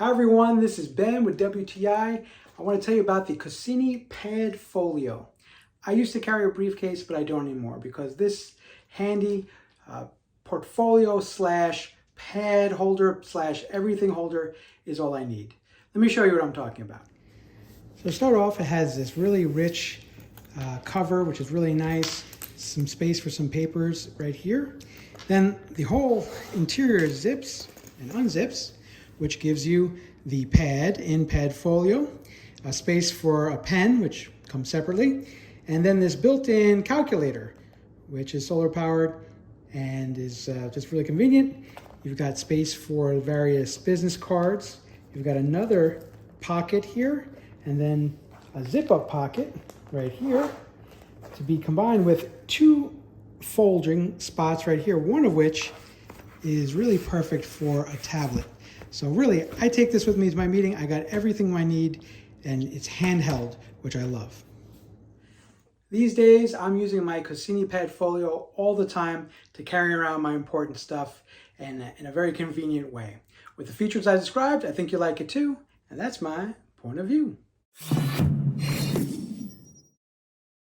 Hi everyone, this is Ben with WTI. I want to tell you about the COSSINI Pad Folio. I used to carry a briefcase, but I don't anymore because this handy portfolio slash pad holder slash everything holder is all I need. Let me show you what I'm talking about. So to start off, it has this really rich cover, which is really nice. Some space for some papers right here. Then the whole interior zips and unzips, which gives you the pad in pad folio, a space for a pen, which comes separately, and then this built-in calculator, which is solar powered and is just really convenient. You've got space for various business cards. You've got another pocket here, and then a zip-up pocket right here to be combined with two folding spots right here, one of which is really perfect for a tablet. So really, I take this with me to my meeting. I got everything I need, and it's handheld, which I love. These days, I'm using my COSSINI Pad Folio all the time to carry around my important stuff and in a very convenient way. With the features I described, I think you'll like it too, and that's my point of view.